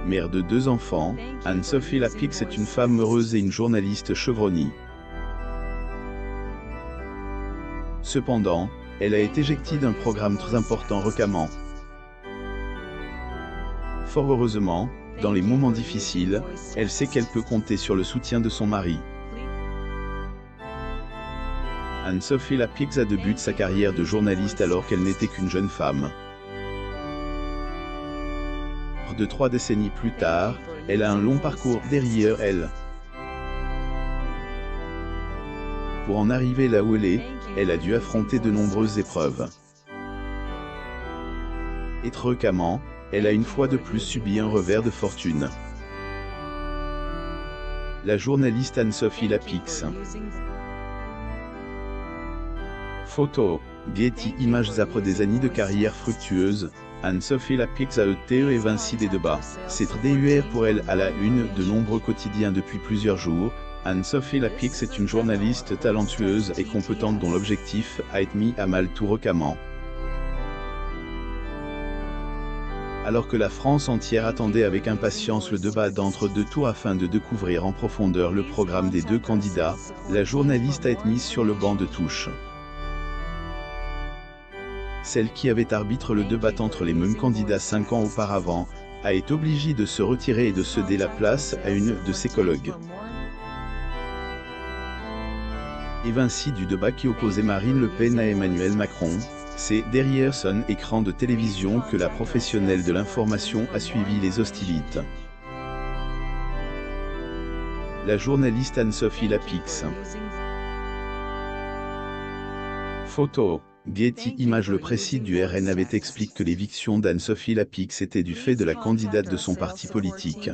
Mère de 2 enfants, Anne-Sophie Lapix est une femme heureuse et une journaliste chevronnée. Cependant, elle a été éjectée d'un programme très important récemment. Fort heureusement, dans les moments difficiles, elle sait qu'elle peut compter sur le soutien de son mari. Anne-Sophie Lapix a débuté sa carrière de journaliste alors qu'elle n'était qu'une jeune femme. De 3 décennies plus tard, elle a un long parcours derrière elle. Pour en arriver là où elle est, elle a dû affronter de nombreuses épreuves. Et récemment, elle a une fois de plus subi un revers de fortune. La journaliste Anne-Sophie Lapix. Photo, Getty Images. Après des années de carrière fructueuse, Anne-Sophie Lapix a été évincée des débats. C'est dur pour elle à la une de nombreux quotidiens depuis plusieurs jours. Anne-Sophie Lapix est une journaliste talentueuse et compétente dont l'objectif a été mis à mal tout récemment. Alors que la France entière attendait avec impatience le débat d'entre deux tours afin de découvrir en profondeur le programme des deux candidats, la journaliste a été mise sur le banc de touche. Celle qui avait arbitré le débat entre les mêmes candidats 5 ans auparavant, a été obligée de se retirer et de céder la place à une de ses collègues. Évincée du débat qui opposait Marine Le Pen à Emmanuel Macron, c'est derrière son écran de télévision que la professionnelle de l'information a suivi les hostilités. La journaliste Anne-Sophie Lapix. Photo, Getty Images. Le président du RN avait expliqué que l'éviction d'Anne-Sophie Lapix était du fait de la candidate de son parti politique.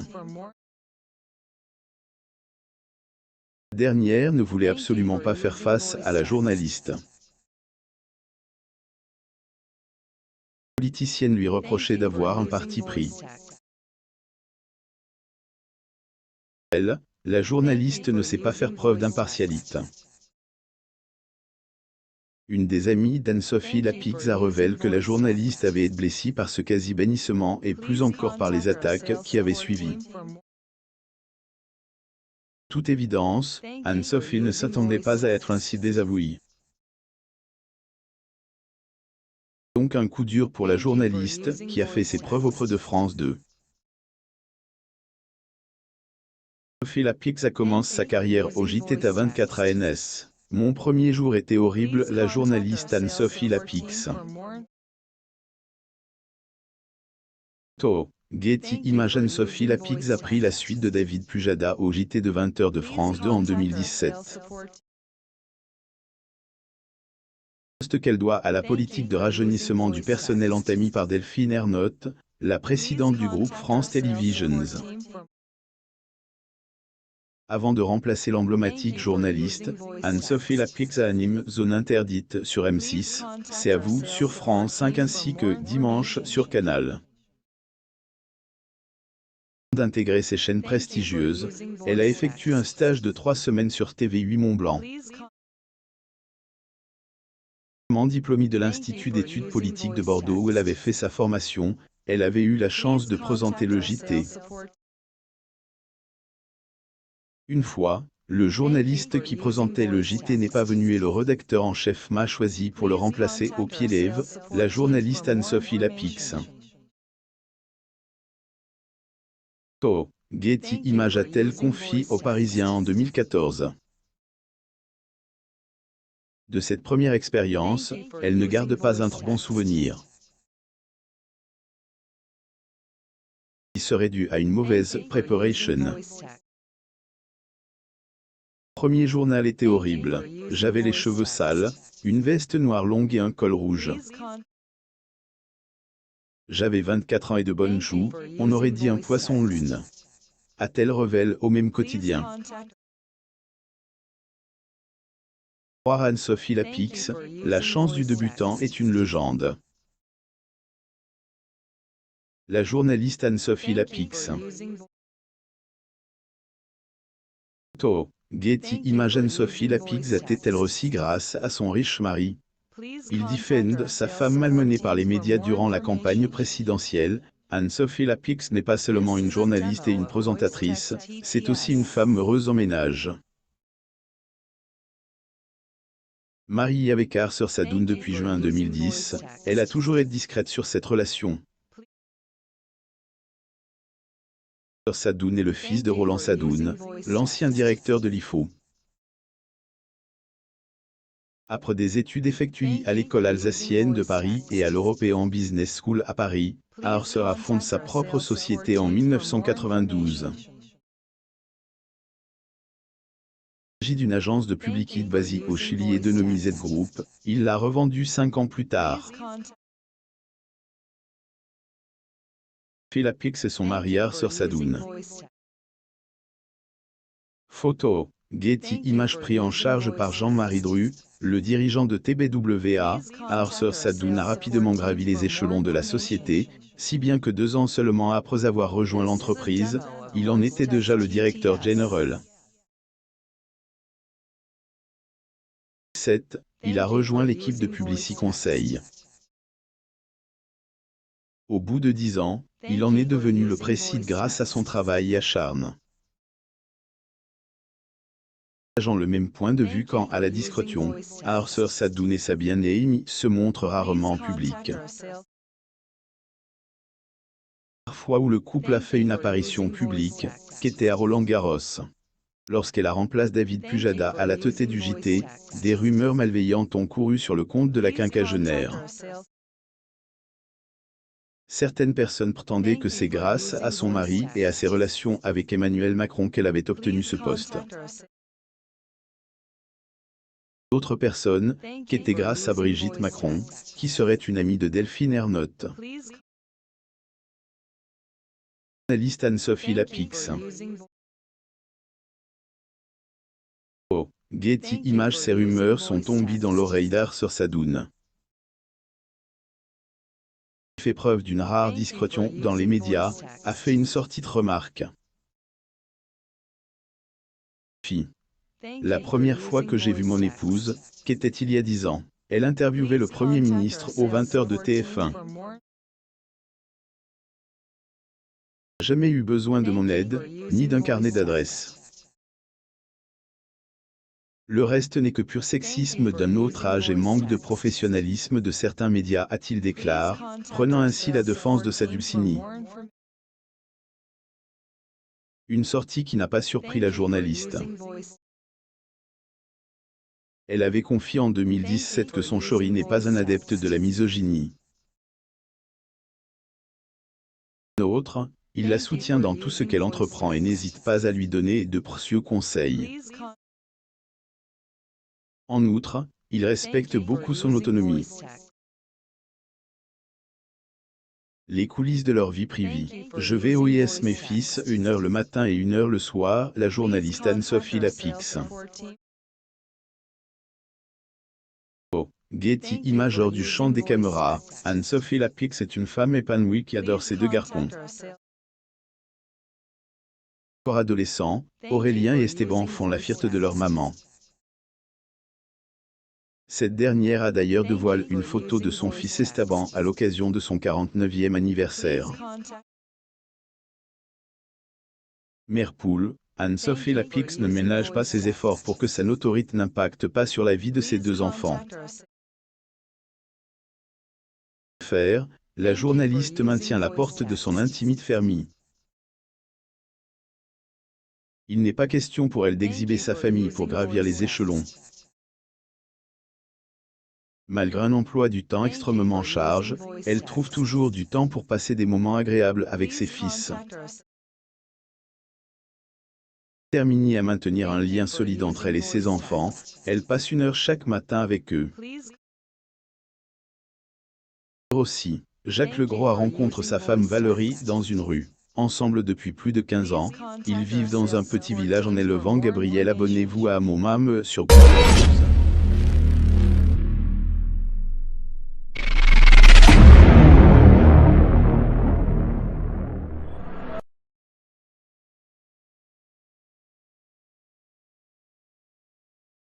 La dernière ne voulait absolument pas faire face à la journaliste. La politicienne lui reprochait d'avoir un parti pris. Elle, la journaliste, ne sait pas faire preuve d'impartialité. Une des amies d'Anne-Sophie Lapix a révélé que la journaliste avait été blessée par ce quasi-bannissement et plus encore par les attaques qui avaient suivi. Toute évidence, Anne-Sophie ne s'attendait pas à être ainsi désavouée. Donc un coup dur pour la journaliste qui a fait ses preuves auprès de France 2. Anne-Sophie Lapix a commencé sa carrière au JT à 24 ANS. Mon premier jour était horrible. La journaliste Anne-Sophie Lapix. Photo, Getty Images. Anne-Sophie Lapix a pris la suite de David Pujada au JT de 20h de France 2 en 2017. Poste qu'elle doit à la politique de rajeunissement du personnel entamée par Delphine Ernotte, la présidente du groupe France Televisions. Avant de remplacer l'emblématique journaliste, Anne-Sophie Lapix anime Zone Interdite sur M6, C'est à vous sur France 5 ainsi que Dimanche sur Canal. D'intégrer ces chaînes prestigieuses, elle a effectué un stage de 3 semaines sur TV8 Mont-Blanc. Diplômée de l'Institut d'études politiques de Bordeaux où elle avait fait sa formation, elle avait eu la chance de présenter le JT. Une fois, le journaliste qui présentait le JT n'est pas venu et le rédacteur en chef m'a choisi pour le remplacer au pied lève, la journaliste Anne-Sophie Lapix. Photo, Getty Images. A-t-elle confié aux Parisiens en 2014. De cette première expérience, elle ne garde pas un très bon souvenir. Il serait dû à une mauvaise préparation. Premier journal était horrible. J'avais les cheveux sales, une veste noire longue et un col rouge. J'avais 24 ans et de bonnes joues, on aurait dit un poisson lune. A-t-elle révélé au même quotidien. Pour Anne-Sophie Lapix, la chance du débutant est une légende. La journaliste Anne-Sophie Lapix. Photo, Getty Images. Anne-Sophie Lapix a-t-elle réussi grâce à son riche mari. Il défend sa femme malmenée par les médias durant la campagne présidentielle. Anne-Sophie Lapix n'est pas seulement une journaliste et une présentatrice, c'est aussi une femme heureuse en ménage. Mariée avec Arthur Sadoun depuis juin 2010, elle a toujours été discrète sur cette relation. Arthur Sadoun est le fils de Roland Sadoun, l'ancien directeur de l'IFO. Après des études effectuées à l'école alsacienne de Paris et à l'European Business School à Paris, Arthur a fondé sa propre société en 1992. Il s'agit d'une agence de publicité basée au Chili et dénommée Z Group. Il l'a revendue 5 ans plus tard. Lapix et son mari Arthur Sadoun. Photo, Getty Images pris en charge par Jean-Marie Dru, le dirigeant de TBWA. Arthur Sadoun a rapidement gravi les échelons de la société, si bien que 2 ans seulement après avoir rejoint l'entreprise, il en était déjà le directeur général. Il a rejoint l'équipe de Publicis Conseil. Au bout de 10 ans, il en est devenu le président grâce à son travail acharné. Partageant le même point de vue quant à la discrétion, Arthur Sadoun et sa bien-aimée se montrent rarement en public. Parfois où le couple a fait une apparition publique, qu'était à Roland-Garros. Lorsqu'elle remplace David Pujada à la tête du JT, des rumeurs malveillantes ont couru sur le compte de la quinquagénaire. Certaines personnes prétendaient que c'est grâce à son mari et à ses relations avec Emmanuel Macron qu'elle avait obtenu ce poste. D'autres personnes, qu'était grâce à Brigitte Macron, qui serait une amie de Delphine Ernotte. Journaliste Anne-Sophie Lapix. Getty Images. Ces rumeurs sont tombées dans l'oreille d'Arthur Sadoun. Il fait preuve d'une rare discrétion dans les médias, a fait une sortie de remarque. La première fois que j'ai vu mon épouse, qu'était il y a 10 ans, elle interviewait le Premier ministre aux 20h de TF1. Jamais eu besoin de mon aide, ni d'un carnet d'adresses. Le reste n'est que pur sexisme d'un autre âge et manque de professionnalisme de certains médias, a-t-il déclaré, prenant ainsi la défense de sa Dulcinea. Une sortie qui n'a pas surpris la journaliste. Elle avait confié en 2017 que son chéri n'est pas un adepte de la misogynie. Autre, il la soutient dans tout ce qu'elle entreprend et n'hésite pas à lui donner de précieux conseils. En outre, il respecte beaucoup son autonomie. Les coulisses de leur vie privée. Je vais au IS mes fils, 1h le matin et 1h le soir, la journaliste Anne-Sophie Lapix. Getty Images. Hors du champ des caméras, Anne-Sophie Lapix est une femme épanouie qui adore ses 2 garçons. Encore adolescents, Aurélien et Esteban font la fierté de leur maman. Cette dernière a d'ailleurs dévoilé une photo de son fils Esteban à l'occasion de son 49e anniversaire. Mère poule, Anne-Sophie Lapix ne ménage pas ses efforts pour que sa notoriété n'impacte pas sur la vie de ses 2 enfants. La journaliste maintient la porte de son intimité fermée. Il n'est pas question pour elle d'exhiber sa famille pour gravir les échelons. Malgré un emploi du temps extrêmement chargé, elle trouve toujours du temps pour passer des moments agréables avec ses fils. Déterminée à maintenir un lien solide entre elle et ses enfants, elle passe 1 heure chaque matin avec eux. Aussi, Jacques Legros rencontre sa femme Valérie dans une rue. Ensemble depuis plus de 15 ans, ils vivent dans un petit village en élevant Gabriel. Abonnez-vous à mon mam sur Google.